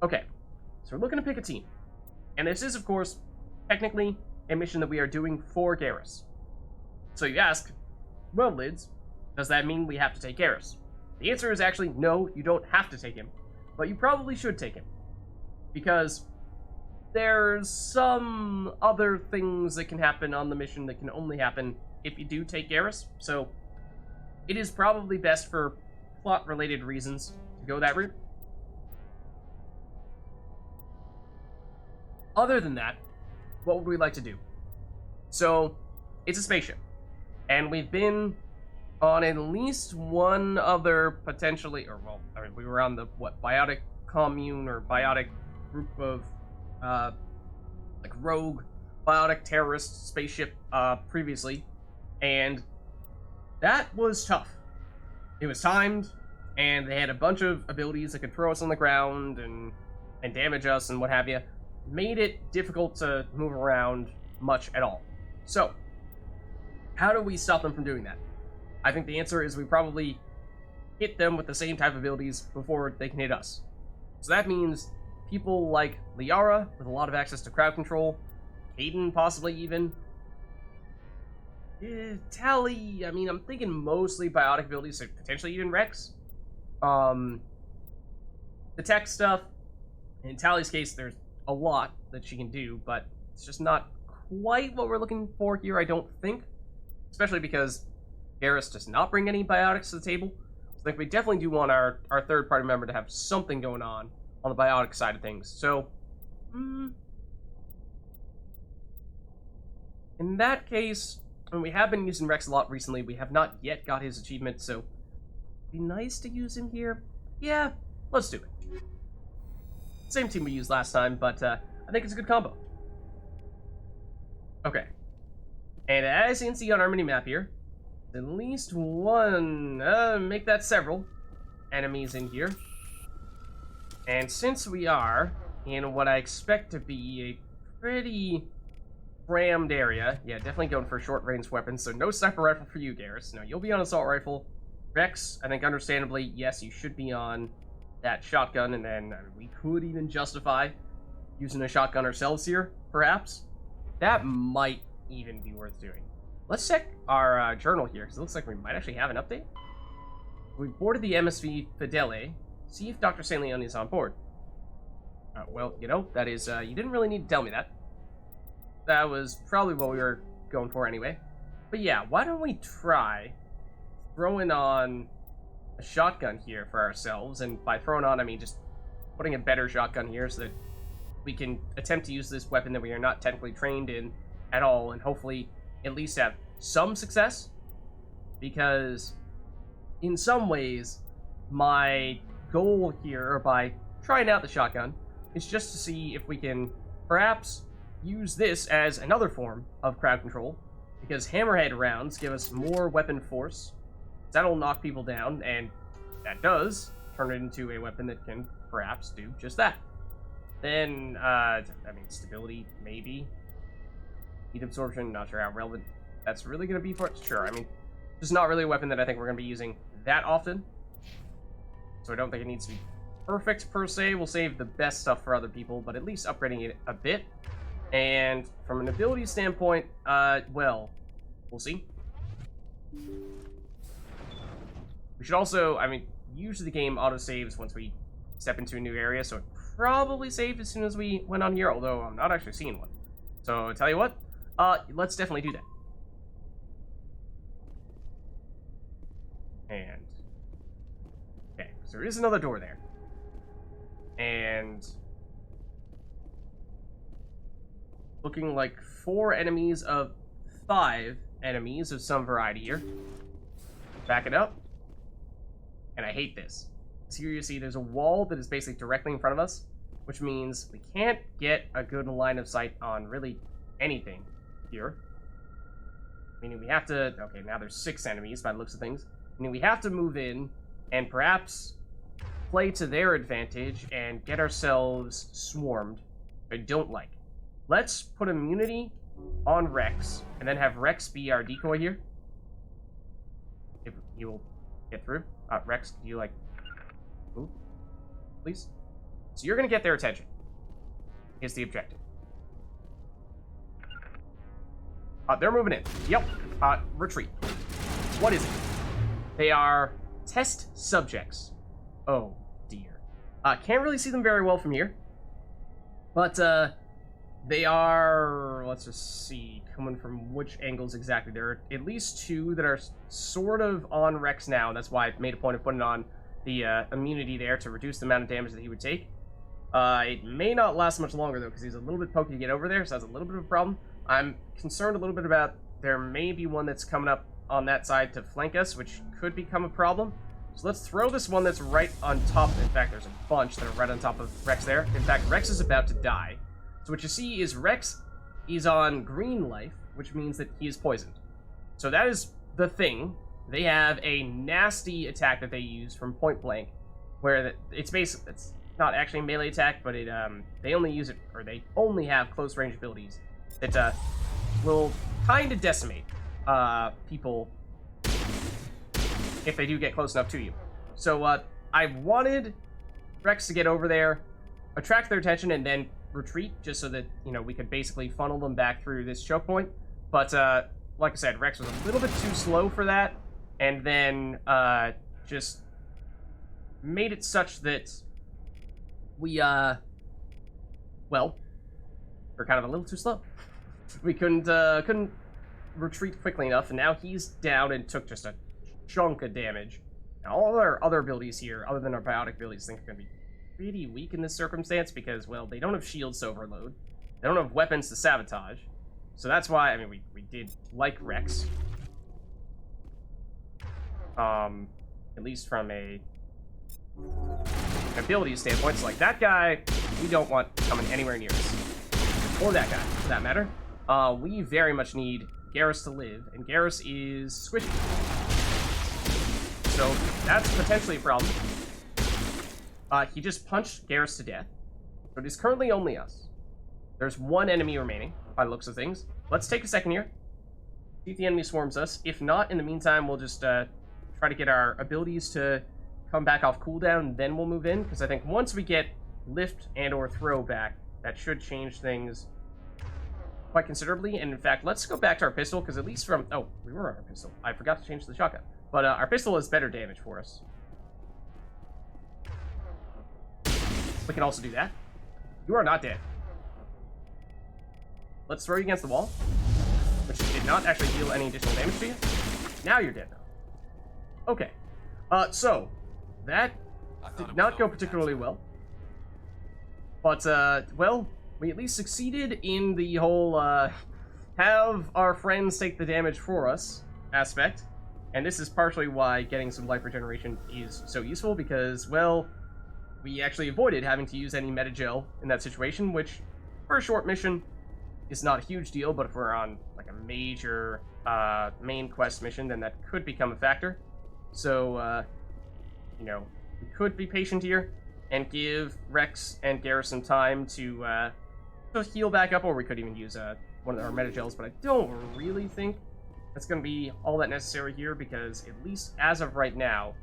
Okay, so we're looking to pick a team. And this is, of course, technically a mission that we are doing for Garrus. So you ask, well, Lids, does that mean we have to take Garrus? The answer is actually no, you don't have to take him. But you probably should take him. Because there's some other things that can happen on the mission that can only happen if you do take Garrus. So it is probably best for plot-related reasons to go that route. Other than that, what would we like to do? So, it's a spaceship. And we've been on at least one other potentially, or well, I mean, we were on the, biotic commune or biotic group of, like rogue biotic terrorist spaceship, previously. And that was tough. It was timed, and they had a bunch of abilities that could throw us on the ground and damage us and what have you. Made it difficult to move around much at all. So, how do we stop them from doing that? I think the answer is we probably hit them with the same type of abilities before they can hit us. So that means people like Liara, with a lot of access to crowd control, Caden possibly even, Tally, I mean, I'm thinking mostly biotic abilities, so potentially even Rex. The tech stuff, in Tally's case, there's a lot that she can do, but it's just not quite what we're looking for here, I don't think. Especially because Garrus does not bring any biotics to the table. So I think we definitely do want our third party member to have something going on the biotic side of things. So, in that case, when we have been using Rex a lot recently, we have not yet got his achievement, so it'd be nice to use him here. Yeah, let's do it. Same team we used last time, but I think it's a good combo. Okay. And as you can see on our mini-map here, at least one, make that several, enemies in here. And since we are in what I expect to be a pretty crammed area, yeah, definitely going for short-range weapons, so no sniper rifle for you, Garrus. No, you'll be on assault rifle. Rex, I think understandably, yes, you should be on that shotgun, and then we could even justify using a shotgun ourselves here, perhaps. That might even be worth doing. Let's check our journal here, because it looks like we might actually have an update. We boarded the MSV Fidele. See if Dr. Saleon is on board. Well, you know, that is, you didn't really need to tell me that. That was probably what we were going for anyway. But yeah, why don't we try throwing on a shotgun here for ourselves, and by throwing on, I mean just putting a better shotgun here so that we can attempt to use this weapon that we are not technically trained in at all, and hopefully at least have some success, because in some ways my goal here by trying out the shotgun is just to see if we can perhaps use this as another form of crowd control, because hammerhead rounds give us more weapon force. That'll knock people down, and that does turn it into a weapon that can perhaps do just that. Then, I mean, stability, maybe. Heat absorption, not sure how relevant that's really going to be for it. Sure, I mean, just not really a weapon that I think we're going to be using that often. So I don't think it needs to be perfect, per se. We'll save the best stuff for other people, but at least upgrading it a bit. And from an ability standpoint, well, we'll see. We should also, I mean, usually the game auto-saves once we step into a new area, so it probably saved as soon as we went on here, although I'm not actually seeing one. So, I'll tell you what, let's definitely do that. And, okay, so there is another door there. And looking like 4 enemies of 5 enemies of some variety here. Back it up. And I hate this. Seriously, there's a wall that is basically directly in front of us, which means we can't get a good line of sight on really anything here. Meaning we have to... Okay, now there's 6 enemies by the looks of things. Meaning we have to move in and perhaps play to their advantage and get ourselves swarmed. I don't like. Let's put immunity on Rex, and then have Rex be our decoy here. If he will get through. Rex, do you, like, move, please? So you're going to get their attention, is the objective. They're moving in. Yep. Retreat. What is it? They are test subjects. Oh, dear. Can't really see them very well from here. But, they are... Let's just see. Coming from which angles exactly. There are at least two that are sort of on Rex now. And that's why I made a point of putting on the immunity there to reduce the amount of damage that he would take. It may not last much longer, though, because he's a little bit pokey to get over there. So that's a little bit of a problem. I'm concerned a little bit about there may be one that's coming up on that side to flank us, which could become a problem. So let's throw this one that's right on top. In fact, there's a bunch that are right on top of Rex there. In fact, Rex is about to die. So what you see is Rex is on green life, which means that he is poisoned. So that is the thing. They have a nasty attack that they use from point blank, where it's basically, it's not actually a melee attack, but it they only use it, or they only have close range abilities that will kind of decimate people if they do get close enough to you. So I wanted Rex to get over there, attract their attention, and then retreat, just so that, you know, we could basically funnel them back through this choke point. But like I said, Rex was a little bit too slow for that, and then just made it such that we well, we're kind of a little too slow. We couldn't retreat quickly enough, and now he's down and took just a chunk of damage. Now, all our other abilities here, other than our biotic abilities, I think are going to be pretty weak in this circumstance because, well, they don't have shields to overload. They don't have weapons to sabotage. So that's why, I mean, we did like Rex. At least from a ability standpoint. So, like, that guy, we don't want coming anywhere near us. Or that guy, for that matter. We very much need Garrus to live, and Garrus is squishy. So that's potentially a problem. He just punched Garrus to death. So it is currently only us. There's one enemy remaining, by the looks of things. Let's take a second here. See if the enemy swarms us. If not, in the meantime, we'll just try to get our abilities to come back off cooldown, then we'll move in. Because I think once we get lift and or throw back, that should change things quite considerably. And in fact, let's go back to our pistol, because at least from... Oh, we were on our pistol. I forgot to change the shotgun. But our pistol is better damage for us. We can also do that. You are not dead. Let's throw you against the wall, which did not actually deal any additional damage to you. Now you're dead, though. Okay. So, that did not go particularly well. But, well, we at least succeeded in the whole, have our friends take the damage for us aspect. And this is partially why getting some life regeneration is so useful, because, well, we actually avoided having to use any meta gel in that situation, which, for a short mission, is not a huge deal, but if we're on, like, a major, main quest mission, then that could become a factor. So, you know, we could be patient here, and give Rex and Garrus some time to heal back up, or we could even use, one of our meta gels, but I don't really think that's going to be all that necessary here, because at least as of right now,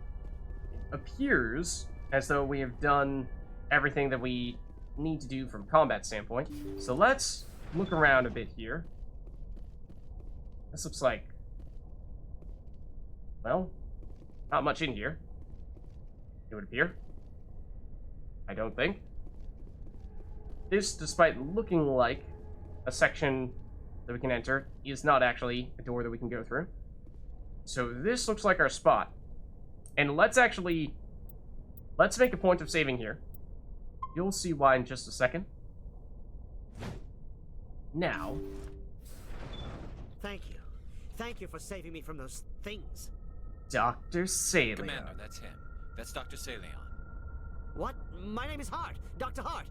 it appears as though we have done everything that we need to do from a combat standpoint. So let's look around a bit here. This looks like, well, not much in here, it would appear. I don't think. This, despite looking like a section that we can enter, is not actually a door that we can go through. So this looks like our spot. And let's make a point of saving here. You'll see why in just a second. Now. Thank you. Thank you for saving me from those things. Dr. Saleon. Commander, that's him. That's Dr. Saleon. What? My name is Hart. Dr. Hart.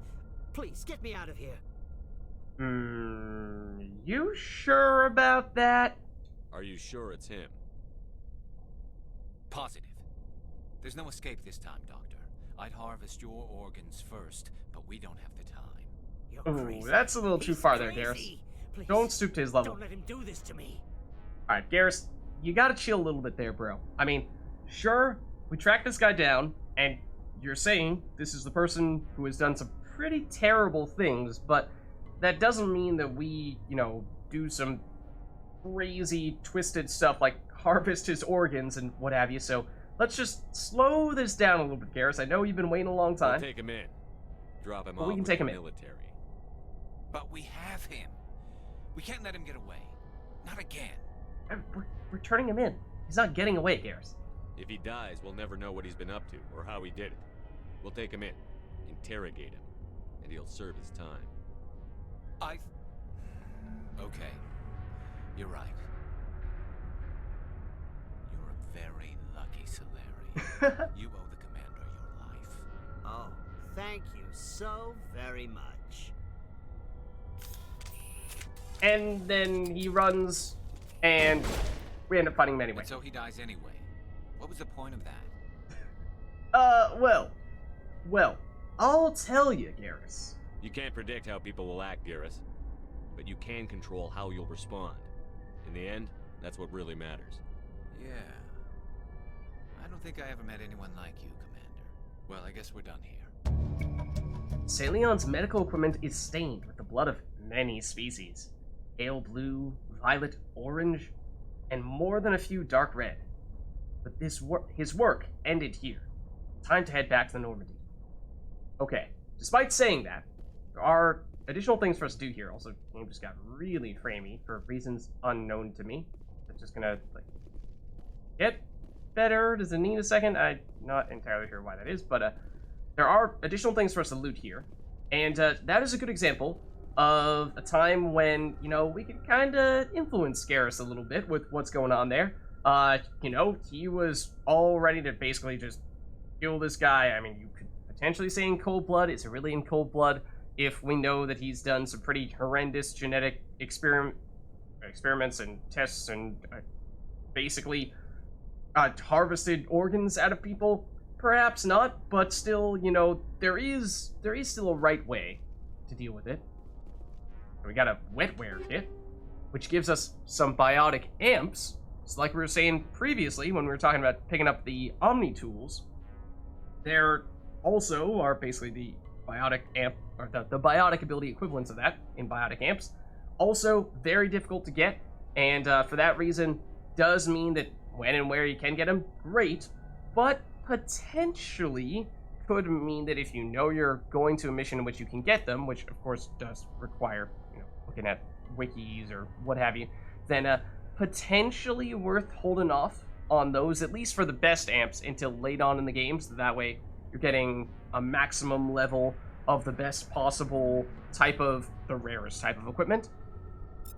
Please, get me out of here. You sure about that? Are you sure it's him? Positive. There's no escape this time, Doctor. I'd harvest your organs first, but we don't have the time. You're Ooh, crazy. that's a little too He's far there, crazy. Garrus. Please, Don't stoop to his level. don't let him do this to me. Alright, Garrus, you gotta chill a little bit there, bro. I mean, sure, we tracked this guy down, and you're saying this is the person who has done some pretty terrible things, but that doesn't mean that we, do some crazy, twisted stuff like harvest his organs and what have you, so let's just slow this down a little bit, Garrus. I know you've been waiting a long time. We'll take him in. Drop him But off we can with take the him in. military. But we have him. We can't let him get away. Not again. We're turning him in. He's not getting away, Garrus. If he dies, we'll never know what he's been up to or how he did it. We'll take him in, interrogate him, and he'll serve his time. Okay. You're right. You're a very lucky Saleon. You owe the commander your life. Oh, thank you so very much. And then he runs, and we end up fighting him anyway. And so he dies anyway. What was the point of that? Well, I'll tell you, Garrus. You can't predict how people will act, Garrus, but you can control how you'll respond. In the end, that's what really matters. Yeah. I don't think I ever met anyone like you, Commander. Well, I guess we're done here. Saleon's medical equipment is stained with the blood of many species. Pale blue, violet, orange, and more than a few dark red. But his work ended here. Time to head back to the Normandy. Okay, despite saying that, there are additional things for us to do here. Also, the game just got really framey for reasons unknown to me. I'm just gonna, get better. Does it need a second? I'm not entirely sure why that is, but, there are additional things for us to loot here. And, that is a good example of a time when, we can kind of influence Garrus a little bit with what's going on there. He was all ready to basically just kill this guy. I mean, you could potentially say in cold blood. Is it really in cold blood? If we know that he's done some pretty horrendous genetic experiments and tests and basically harvested organs out of people, perhaps not. But still, there is still a right way to deal with it. We got a wetware kit, which gives us some biotic amps. So like we were saying previously when we were talking about picking up the Omni tools, there also are basically the biotic amp, or the biotic ability equivalents of that in biotic amps. Also very difficult to get, and for that reason does mean that when and where you can get them, great, but potentially could mean that if you're going to a mission in which you can get them, which of course does require, looking at wikis or what have you, then potentially worth holding off on those, at least for the best amps, until late on in the game, so that way you're getting a maximum level of the best possible type of, the rarest type of equipment.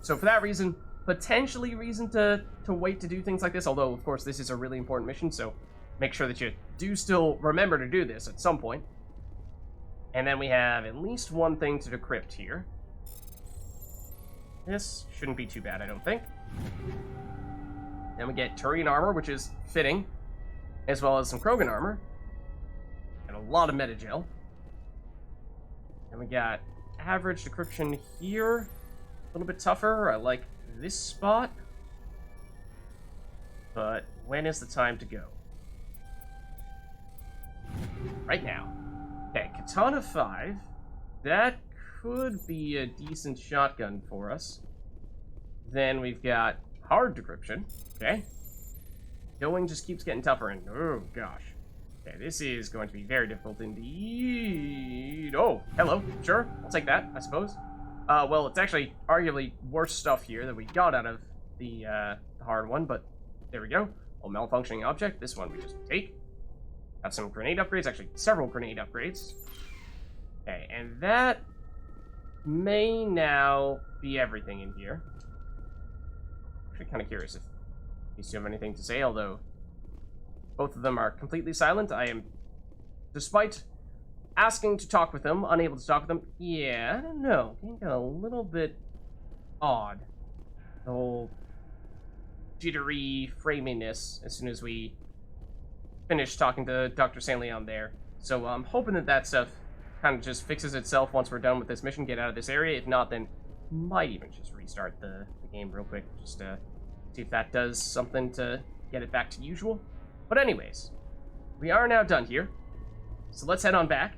So for that reason, potentially reason to wait to do things like this, although of course this is a really important mission, so make sure that you do still remember to do this at some point. And then we have at least one thing to decrypt here. This shouldn't be too bad, I don't think. Then we get Turian armor, which is fitting, as well as some Krogan armor, and a lot of metagel. And we got average decryption here, a little bit tougher. I like this spot, but when is the time to go? Right now. Okay, Katana 5. That could be a decent shotgun for us. Then we've got hard decryption. Okay. Going just keeps getting tougher, and oh gosh. Okay, this is going to be very difficult indeed. Oh, hello. Sure, I'll take that, I suppose. Well, it's actually arguably worse stuff here that we got out of the hard one, but there we go. Oh, malfunctioning object. This one we just take. Have some grenade upgrades, actually several grenade upgrades. Okay, and that may now be everything in here. Actually kind of curious if these two have anything to say, although both of them are completely silent. I am, despite asking to talk with them, unable to talk with them. Yeah, I don't know. Getting a little bit odd. The whole jittery framiness as soon as we finish talking to Dr. Saleon there. So I'm hoping that that stuff kind of just fixes itself once we're done with this mission, get out of this area. If not, then might even just restart the game real quick, just to see if that does something to get it back to usual. But anyways, we are now done here. So let's head on back.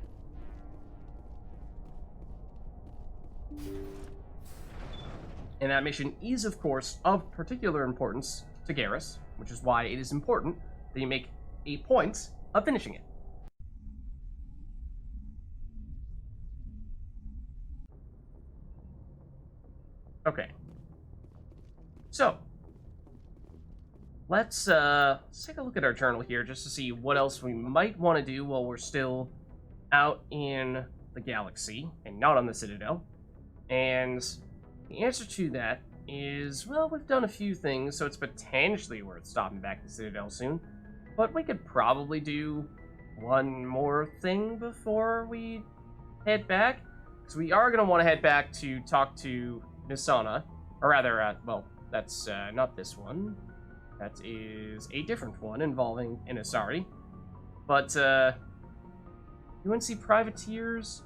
And that mission is, of course, of particular importance to Garrus, which is why it is important that you make a point of finishing it. Okay. So, let's take a look at our journal here just to see what else we might want to do while we're still out in the galaxy and not on the Citadel. And the answer to that is, well, we've done a few things, so it's potentially worth stopping back to the Citadel soon. But we could probably do one more thing before we head back. Because we are going to want to head back to talk to Nisana. Or rather, well, that's not this one. That is a different one involving Inasari. But, UNC Privateers?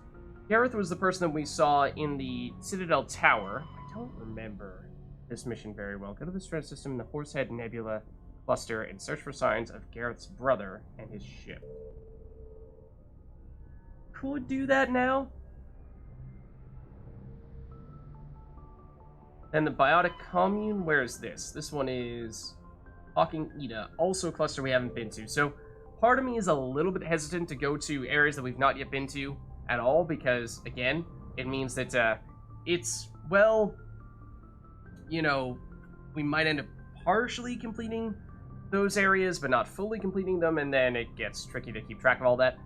Gareth was the person that we saw in the Citadel Tower. I don't remember this mission very well. Go to the stress system in the Horsehead Nebula cluster and search for signs of Gareth's brother and his ship. Could do that now. Then the Biotic Commune, where is this? This one is Hawking Ida, also a cluster we haven't been to. So part of me is a little bit hesitant to go to areas that we've not yet been to at all, because, again, it means that it's, well, you know, we might end up partially completing those areas, but not fully completing them, and then it gets tricky to keep track of all that.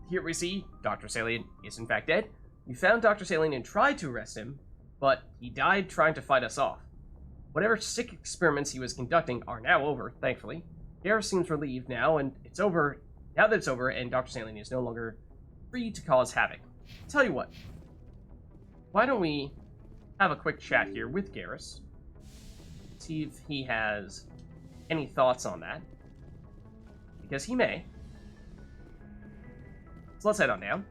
Here we see Dr. Saleon is in fact dead. We found Dr. Saleon and tried to arrest him, but he died trying to fight us off. Whatever sick experiments he was conducting are now over, thankfully. Garrus seems relieved now, and it's over. Now that it's over, and Dr. Saleon is no longer free to cause havoc. Tell you what, why don't we have a quick chat here with Garrus, see if he has any thoughts on that, because he may. So let's head on down.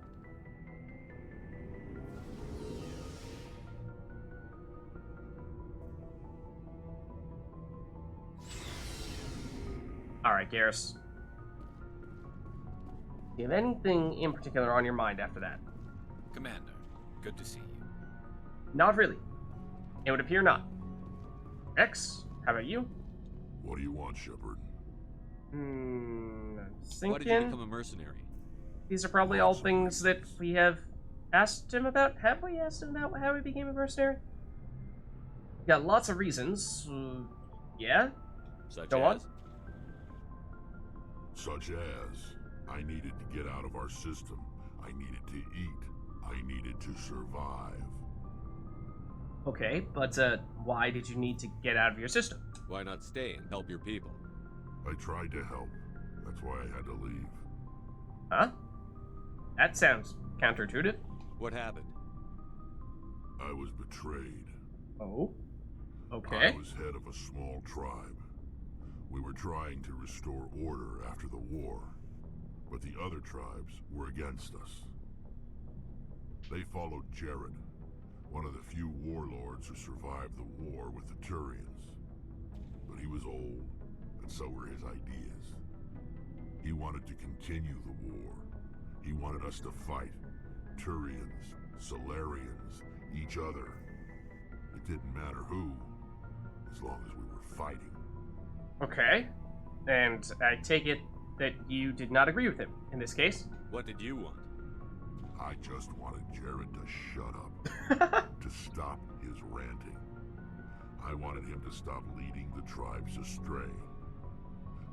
Alright, Garrus. Do you have anything in particular on your mind after that? Commander, good to see you. Not really. It would appear not. X, how about you? What do you want, Shepard? I'm Why did you thinking become a mercenary? these are probably all things that we have asked him about. Have we asked him about how he became a mercenary? We got lots of reasons. Yeah? Such Go as? on. Such as, I needed to get out of our system. I needed to eat. I needed to survive. Okay, but why did you need to get out of your system? Why not stay and help your people? I tried to help. That's why I had to leave. Huh? That sounds counterintuitive. What happened? I was betrayed. Oh? Okay. I was head of a small tribe. We were trying to restore order after the war, but the other tribes were against us. They followed Jared, one of the few warlords who survived the war with the Turians. But he was old, and so were his ideas. He wanted to continue the war. He wanted us to fight. Turians, Salarians, each other. It didn't matter who, as long as we were fighting. Okay. And I take it that you did not agree with him in this case. What did you want? I just wanted Jared to shut up, to stop his ranting. I wanted him to stop leading the tribes astray.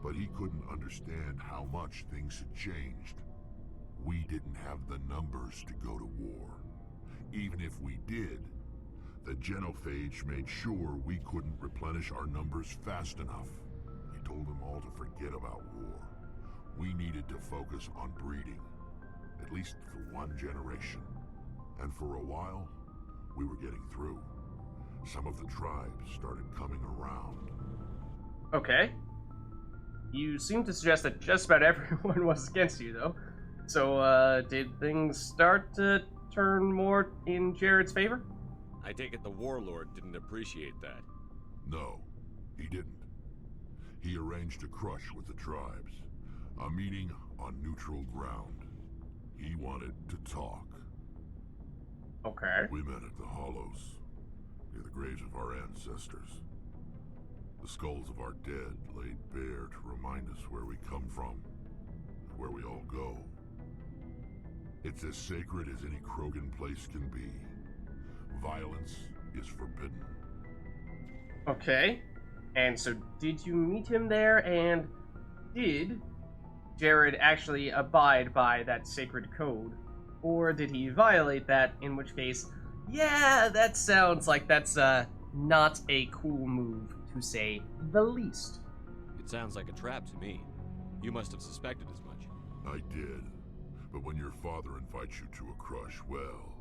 But he couldn't understand how much things had changed. We didn't have the numbers to go to war. Even if we did, the genophage made sure we couldn't replenish our numbers fast enough. He told them all to forget about war. We needed to focus on breeding, at least for one generation. And for a while, we were getting through. Some of the tribes started coming around. Okay. You seem to suggest that just about everyone was against you, though. So, did things start to turn more in Jared's favor? I take it the warlord didn't appreciate that. No, he didn't. He arranged a crush with the tribes. A meeting on neutral ground. He wanted to talk. Okay. We met at the Hollows, near the graves of our ancestors. The skulls of our dead laid bare to remind us where we come from, and where we all go. It's as sacred as any Krogan place can be. Violence is forbidden. Okay. And so, did you meet him there, and did Jared actually abide by that sacred code? Or did he violate that, in which case, yeah, that sounds like that's not a cool move, to say the least. It sounds like a trap to me. You must have suspected as much. I did. But when your father invites you to a crush, well,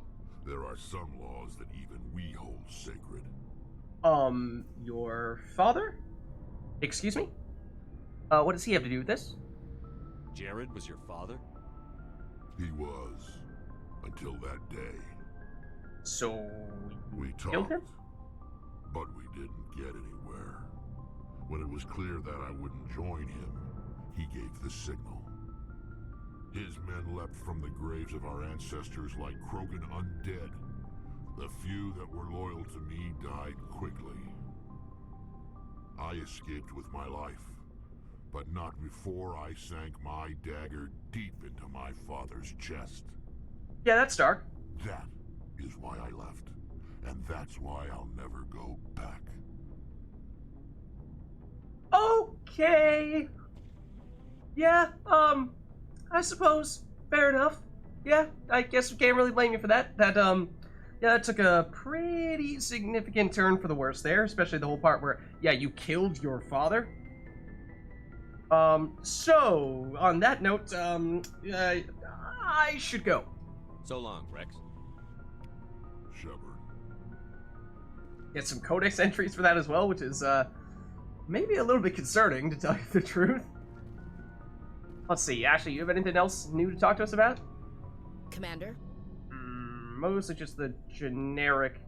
there are some laws that even we hold sacred. Your father? Excuse me? What does he have to do with this? Jared was your father? He was. Until that day. So, We killed talked. him? But we didn't get anywhere. When it was clear that I wouldn't join him, he gave the signal. His men leapt from the graves of our ancestors like Krogan undead. The few that were loyal to me died quickly. I escaped with my life, but not before I sank my dagger deep into my father's chest. Yeah, that's dark. That is why I left, and that's why I'll never go back. Okay. Yeah, I suppose. Fair enough. Yeah, I guess we can't really blame you for that. Yeah, that took a pretty significant turn for the worse there, especially the whole part where, yeah, you killed your father. So, on that note, I should go. So long, Rex. Shepard. Get some codex entries for that as well, which is, maybe a little bit concerning, to tell you the truth. Let's see, Ashley, you have anything else new to talk to us about? Commander? Mostly just the generic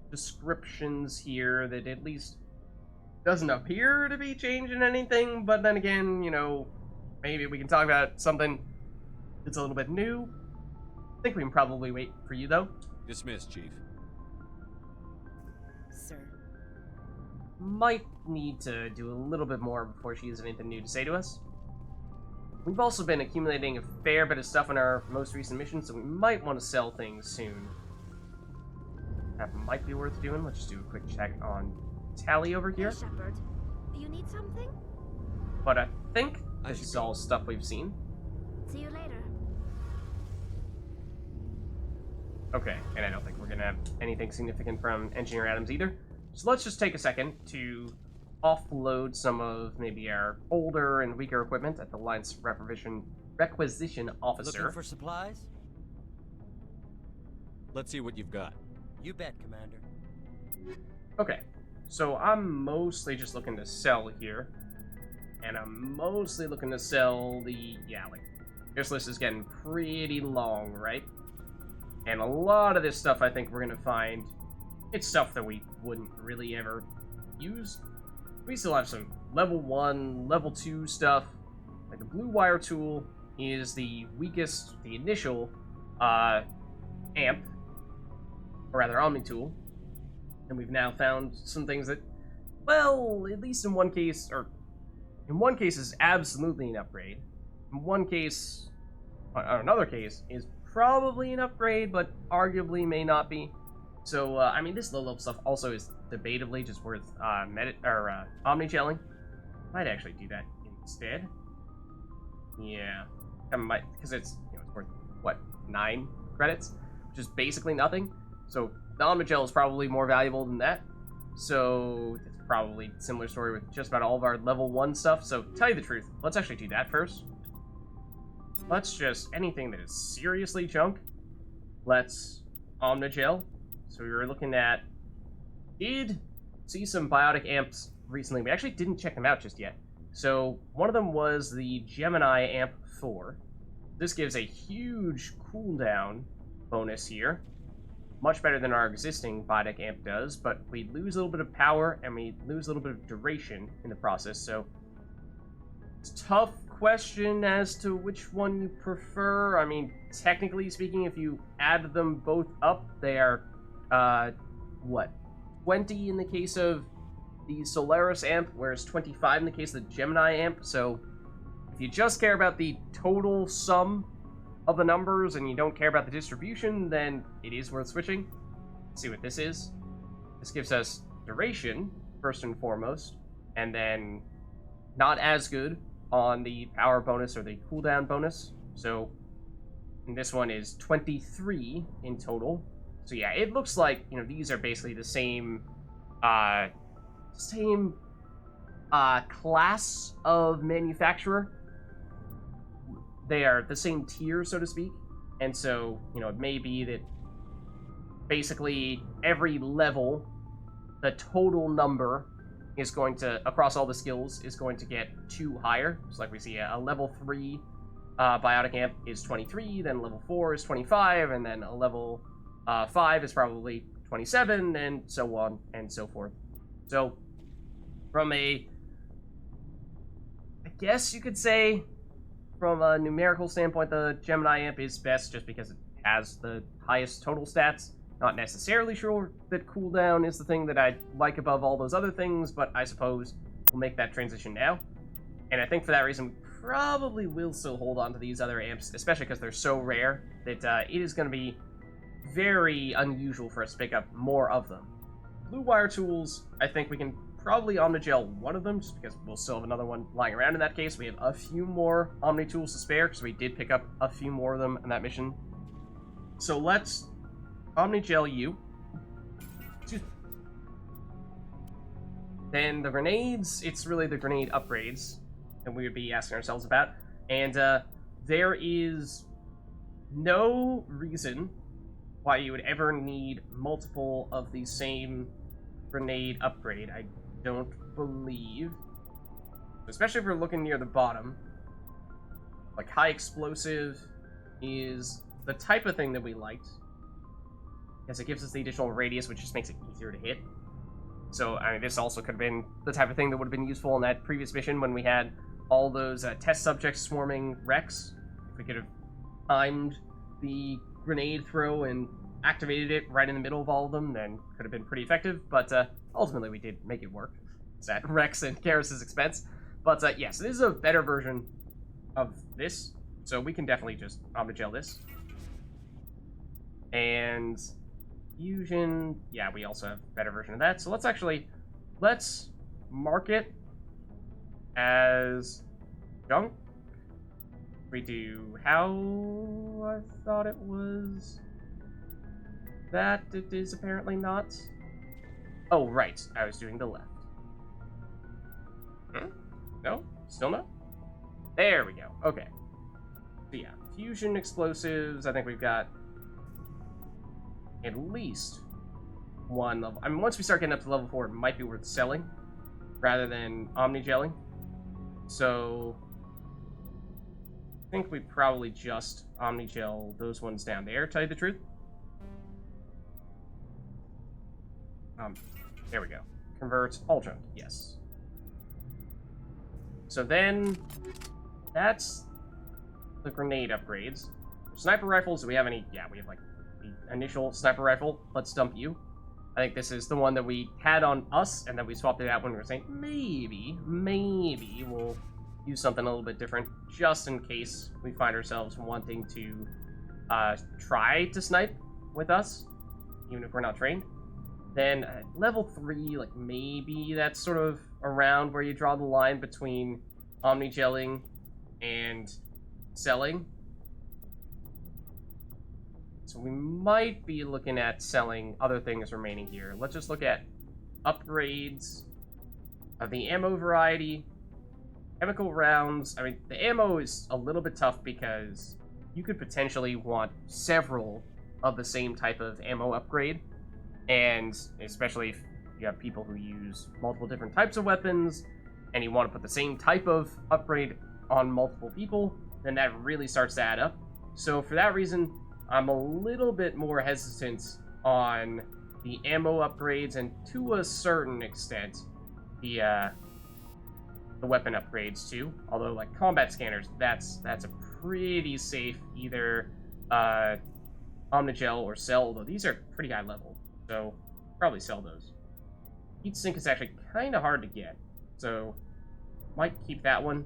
descriptions here that at least doesn't appear to be changing anything, but then again, you know, maybe we can talk about something that's a little bit new. I think we can probably wait for you, though. Dismissed, Chief. Sir. Might need to do a little bit more before she has anything new to say to us. We've also been accumulating a fair bit of stuff in our most recent mission, so we might want to sell things soon. That might be worth doing. Let's just do a quick check on Tally over here. Hey, Shepard. You need something? But I think I this should is go. all stuff we've seen. See you later. Okay, and I don't think we're gonna have anything significant from Engineer Adams either. So let's just take a second to offload some of maybe our older and weaker equipment at the Alliance Requisition Officer. Looking for supplies? Let's see what you've got. You bet, Commander. Okay, so I'm mostly just looking to sell here. And I'm mostly looking to sell the, this list is getting pretty long, right? And a lot of this stuff I think we're gonna find, it's stuff that we wouldn't really ever use. We still have some level 1, level 2 stuff. Like the blue wire tool is the weakest, the initial amp, or rather Omni tool. And we've now found some things that, well, at least in one case, or in one case is absolutely an upgrade. In one case, or another case, is probably an upgrade, but arguably may not be. So, I mean, this low-level stuff also is debatably just worth omni-gelling. Might actually do that instead. Yeah, I might, because it's, it's worth, what, 9 credits? Which is basically nothing. So, the omni-gel is probably more valuable than that. So, it's probably a similar story with just about all of our level 1 stuff. So, tell you the truth, let's actually do that first. Let's just, anything that is seriously junk, let's omni-gel. So we were looking at, did see some biotic amps recently. We actually didn't check them out just yet. So one of them was the Gemini Amp 4. This gives a huge cooldown bonus here. Much better than our existing biotic amp does, but we lose a little bit of power and we lose a little bit of duration in the process. So it's tough question as to which one you prefer. I mean, technically speaking, if you add them both up, they are, what? 20 in the case of the Solaris amp, whereas 25 in the case of the Gemini amp. So if you just care about the total sum of the numbers and you don't care about the distribution, then it is worth switching. Let's see what this is. This gives us duration, first and foremost, and then not as good on the power bonus or the cooldown bonus. So and this one is 23 in total. So yeah, it looks like, you know, these are basically the same class of manufacturer. They are the same tier, so to speak. And so, you know, it may be that basically every level, the total number is going to, across all the skills, is going to get 2 higher. So like we see a level 3 biotic amp is 23, then level 4 is 25, and then a level 5 is probably 27, and so on and so forth. So from I guess you could say, from a numerical standpoint, the Gemini amp is best just because it has the highest total stats. Not necessarily sure that cooldown is the thing that I like above all those other things, but I suppose we'll make that transition now. And I think for that reason, we probably will still hold on to these other amps, especially because they're so rare that it is going to be very unusual for us to pick up more of them. Blue wire tools, I think we can probably Omnigel one of them, just because we'll still have another one lying around in that case. We have a few more Omni tools to spare, because we did pick up a few more of them in that mission. So let's Omnigel you. Excuse me. Then the grenades, it's really the grenade upgrades that we would be asking ourselves about. And there is no reason why you would ever need multiple of the same grenade upgrade. I don't believe. Especially if we're looking near the bottom. Like, high explosive is the type of thing that we liked. Because it gives us the additional radius, which just makes it easier to hit. So, I mean, this also could have been the type of thing that would have been useful in that previous mission when we had all those test subjects swarming Rex. If we could have timed the grenade throw and activated it right in the middle of all of them, then could have been pretty effective. But ultimately, we did make it work. It's at Rex and Garrus's expense. But yeah, so this is a better version of this. So we can definitely just Omnigel this. And fusion, yeah, we also have a better version of that. So let's mark it as junk. We do how I thought it was. That it is apparently not. Oh, right. I was doing the left. No? Still no? There we go. Okay. So yeah, fusion explosives. I think we've got at least one level. I mean, once we start getting up to level 4, it might be worth selling rather than Omnigelling. So I think we probably just Omnigel those ones down there, to tell you the truth. There we go. Converts all junk. Yes. So then, that's the grenade upgrades. Sniper rifles, do we have any? Yeah, we have like the initial sniper rifle. Let's dump you. I think this is the one that we had on us, and then we swapped it out when we were saying maybe we'll use something a little bit different, just in case we find ourselves wanting to try to snipe with us, even if we're not trained. Then level 3, like maybe that's sort of around where you draw the line between Omnigelling and selling. So we might be looking at selling other things remaining here. Let's just look at upgrades of the ammo variety, chemical rounds. I mean, the ammo is a little bit tough because you could potentially want several of the same type of ammo upgrade. And especially if you have people who use multiple different types of weapons and you want to put the same type of upgrade on multiple people, then that really starts to add up. So for that reason, I'm a little bit more hesitant on the ammo upgrades and to a certain extent the the weapon upgrades too. Although, like, combat scanners, that's a pretty safe either Omnigel or Cell, although these are pretty high level, so probably sell those. Heatsink is actually kind of hard to get, so might keep that one.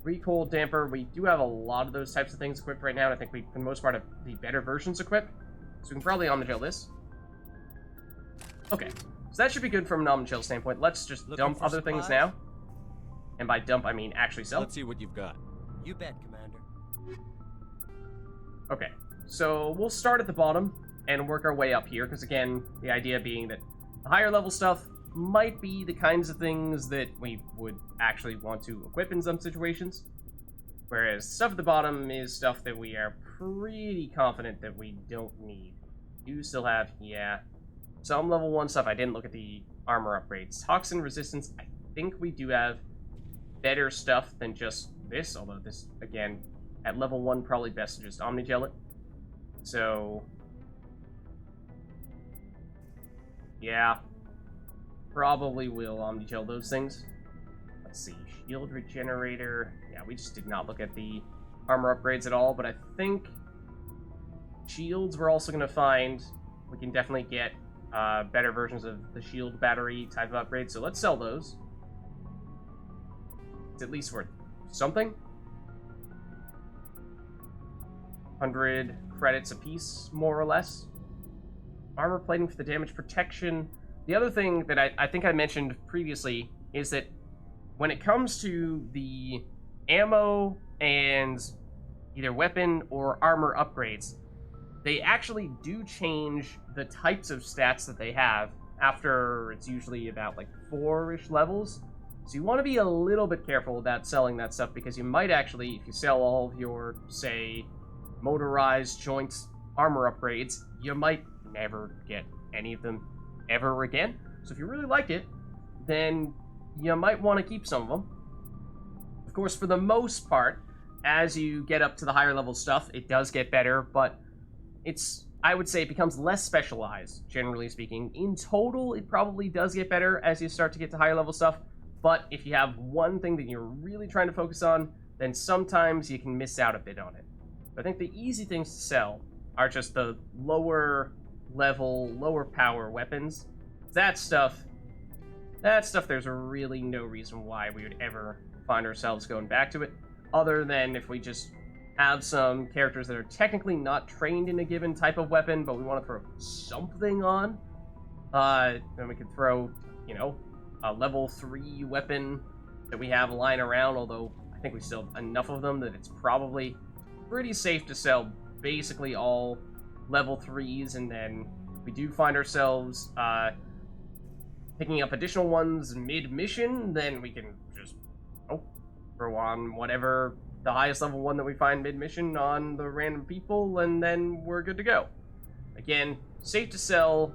Recoil damper, we do have a lot of those types of things equipped right now, and I think we, for the most part, have the better versions equipped, so we can probably Omnigel this. Okay, so that should be good from an Omnigel standpoint. Let's just dump other things now. And by dump, I mean actually sell. Let's see what you've got. You bet, Commander. Okay, so we'll start at the bottom and work our way up here, because again, the idea being that the higher level stuff might be the kinds of things that we would actually want to equip in some situations, whereas stuff at the bottom is stuff that we are pretty confident that we don't need. Do still have, yeah, some level 1 stuff. I didn't look at the armor upgrades. Toxin resistance, I think we do have better stuff than just this, although this, again, at level 1, probably best to just Omnigel it. So, yeah, probably will Omnigel those things. Let's see, shield regenerator. Yeah, we just did not look at the armor upgrades at all, but I think shields we're also going to find. We can definitely get better versions of the shield battery type of upgrade, so let's sell those. It's at least worth something. 100 credits apiece, more or less. Armor plating for the damage protection. The other thing that I think I mentioned previously is that when it comes to the ammo and either weapon or armor upgrades, they actually do change the types of stats that they have after it's usually about like 4-ish levels. So you want to be a little bit careful about selling that stuff, because you might actually, if you sell all of your, say, motorized joints armor upgrades, you might never get any of them ever again. So if you really like it, then you might want to keep some of them. Of course, for the most part, as you get up to the higher level stuff, it does get better, but it's, I would say, it becomes less specialized, generally speaking. In total, it probably does get better as you start to get to higher level stuff, but if you have one thing that you're really trying to focus on, then sometimes you can miss out a bit on it. I think the easy things to sell are just the lower level, lower power weapons. That stuff, there's really no reason why we would ever find ourselves going back to it, other than if we just have some characters that are technically not trained in a given type of weapon, but we want to throw something on. Then we could throw, you know, a level 3 weapon that we have lying around, although I think we still have enough of them that it's probably pretty safe to sell basically all level 3s, and then we do find ourselves picking up additional ones mid-mission, then we can just throw on whatever the highest level one that we find mid-mission on the random people, and then we're good to go. Again, safe to sell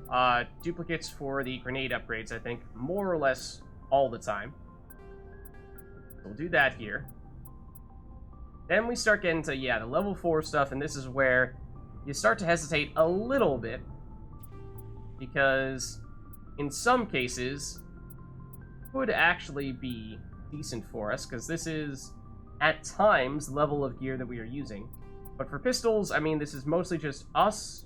duplicates for the grenade upgrades, I think, more or less all the time. So we'll do that here. Then we start getting to, yeah, the level 4 stuff, and this is where you start to hesitate a little bit, because in some cases could actually be decent for us, because this is at times the level of gear that we are using. But for pistols, I mean, this is mostly just us,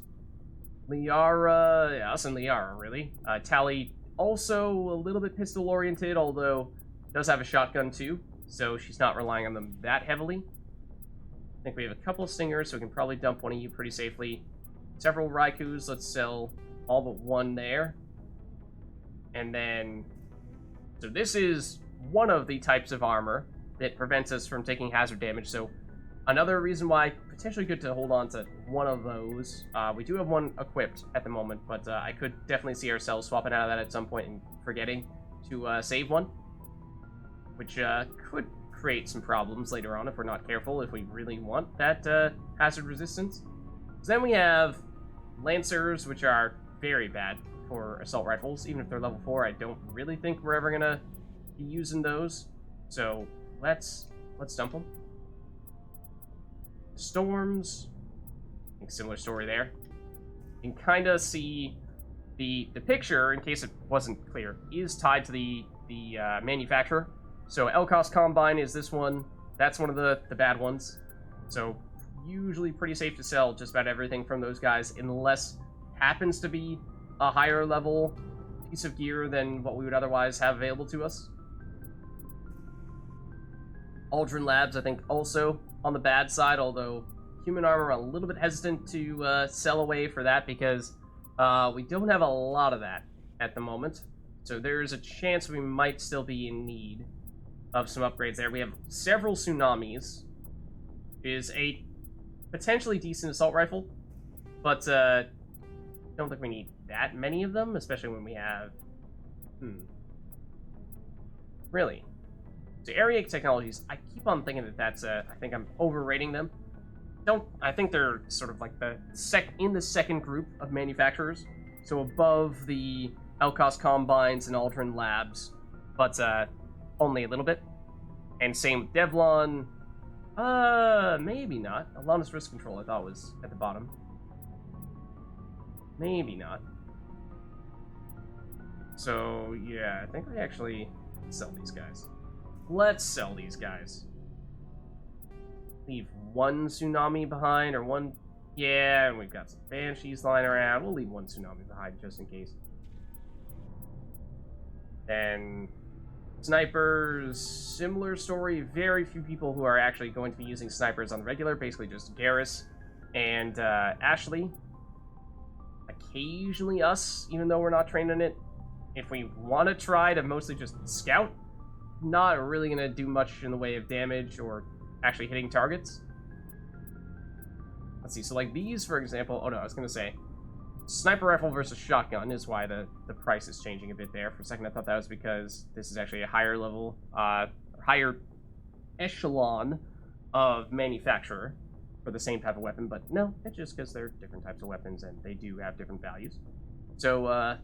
Liara, yeah, us and Liara, really. Tally also a little bit pistol oriented, although does have a shotgun too, so she's not relying on them that heavily. I think we have a couple of stingers, so we can probably dump one of you pretty safely. Several Raikus, let's sell all but one there. And then, so this is one of the types of armor that prevents us from taking hazard damage, so another reason why potentially good to hold on to one of those. We do have one equipped at the moment, but I could definitely see ourselves swapping out of that at some point and forgetting to save one, which could create some problems later on if we're not careful, if we really want that hazard resistance. So then we have Lancers, which are very bad for assault rifles. Even if they're level 4, I don't really think we're ever gonna be using those. So let's dump them. Storms, I think similar story there. You can kind of see the picture, in case it wasn't clear, is tied to the manufacturer. So Elkos Combine is this one. That's one of the bad ones. So usually pretty safe to sell just about everything from those guys, unless it happens to be a higher level piece of gear than what we would otherwise have available to us. Aldrin Labs, I think, also on the bad side, although human armor, I'm a little bit hesitant to sell away for that because we don't have a lot of that at the moment. So there's a chance we might still be in need of some upgrades there. We have several Tsunamis, is a potentially decent assault rifle, but don't think we need that many of them, especially when we have... Really? So area technologies, I keep on thinking that that's I think I'm overrating them. I think they're sort of like in the second group of manufacturers, so above the Elkos Combines and Aldrin Labs, but only a little bit. And same with Devlon. Maybe not. Alana's Risk Control I thought was at the bottom. Maybe not. So yeah, I think we actually sell these guys. Let's sell these guys. Leave one Tsunami behind, or one... Yeah, and we've got some Banshees lying around. We'll leave one Tsunami behind, just in case. Then... Snipers, similar story. Very few people who are actually going to be using snipers on the regular. Basically just Garrus and Ashley. Occasionally us, even though we're not trained in it. If we want to try to mostly just scout, not really going to do much in the way of damage or actually hitting targets. Let's see, so like these, for example... Oh no, I was going to say, sniper rifle versus shotgun is why the price is changing a bit there. For a second I thought that was because this is actually a higher level, higher echelon of manufacturer for the same type of weapon, but no, it's just because they're different types of weapons and they do have different values. So,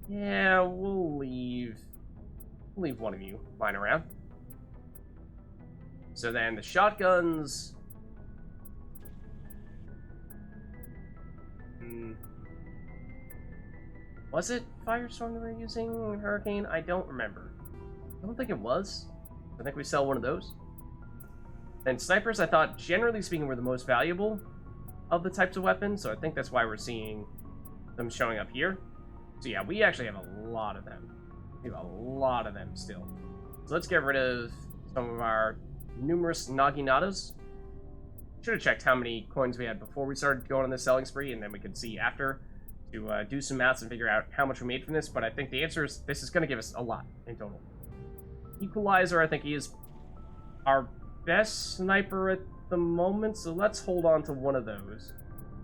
yeah, we'll leave one of you lying around. So then the shotguns... Was it Firestorm that we were using in Hurricane? I don't remember. I don't think it was. I think we sell one of those. Then snipers, I thought, generally speaking, were the most valuable of the types of weapons, so I think that's why we're seeing them showing up here. So yeah, we actually have a lot of them. We have a lot of them still. So let's get rid of some of our numerous Naginatas. Should have checked how many coins we had before we started going on this selling spree, and then we could see after to do some maths and figure out how much we made from this, but I think the answer is this is going to give us a lot in total. Equalizer, I think he is our best sniper at the moment, so let's hold on to one of those.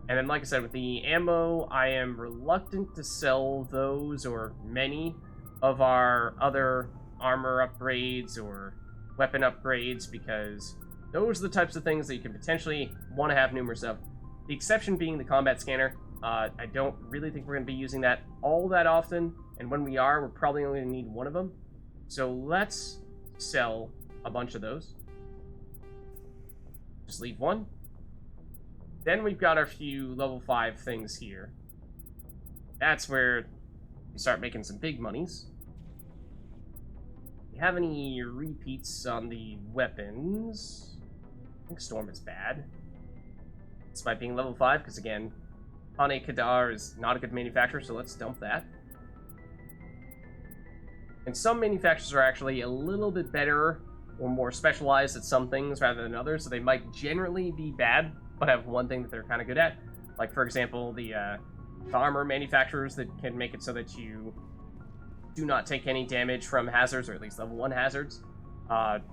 And then, like I said, with the ammo, I am reluctant to sell those or many of our other armor upgrades or weapon upgrades, because those are the types of things that you can potentially want to have numerous of. The exception being the combat scanner. I don't really think we're going to be using that all that often, and when we are, we're probably only going to need one of them. So let's sell a bunch of those. Just leave one. Then we've got our few level 5 things here. That's where we start making some big monies. Do you have any repeats on the weapons? I think Storm is bad. Despite being level 5, because again, Hane Kadar is not a good manufacturer, so let's dump that. And some manufacturers are actually a little bit better or more specialized at some things rather than others, so they might generally be bad, but have one thing that they're kind of good at. Like, for example, the armor manufacturers that can make it so that you do not take any damage from hazards, or at least level 1 hazards.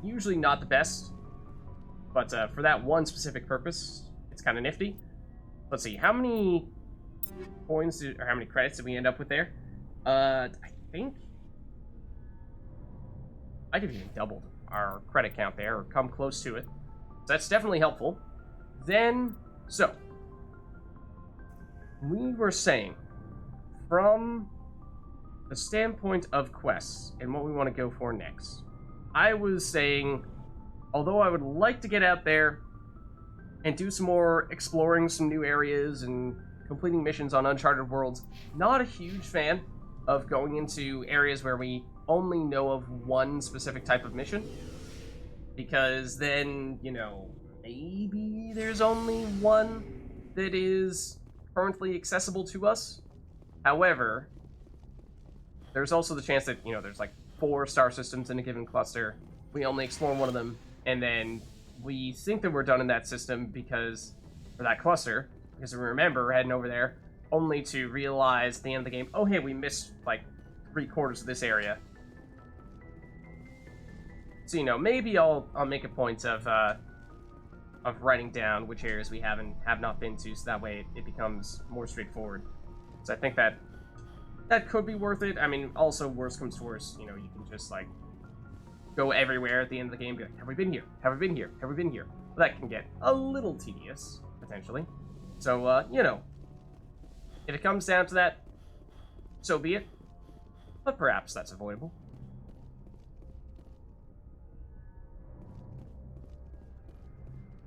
Usually not the best, but for that one specific purpose, it's kind of nifty. Let's see, how many coins or how many credits did we end up with there? I think I could have even doubled our credit count there, or come close to it. So that's definitely helpful. Then, so, we were saying, from the standpoint of quests and what we want to go for next, I was saying, although I would like to get out there and do some more exploring some new areas and completing missions on Uncharted Worlds, not a huge fan of going into areas where we only know of one specific type of mission. Because then, you know, maybe there's only one that is currently accessible to us. However, there's also the chance that, you know, there's like 4 star systems in a given cluster. We only explore one of them, and then we think that we're done in that system because, for that cluster, because we remember we're heading over there, only to realize at the end of the game, oh hey, we missed like 3/4 of this area. So, you know, maybe I'll make a point of writing down which areas we have not been to, so that way it becomes more straightforward. So I think that could be worth it. I mean, also, worst comes to worst, you know, you can just, like, go everywhere at the end of the game, be like, have we been here? Have we been here? Have we been here? Well, that can get a little tedious, potentially. So, you know, if it comes down to that, so be it. But perhaps that's avoidable.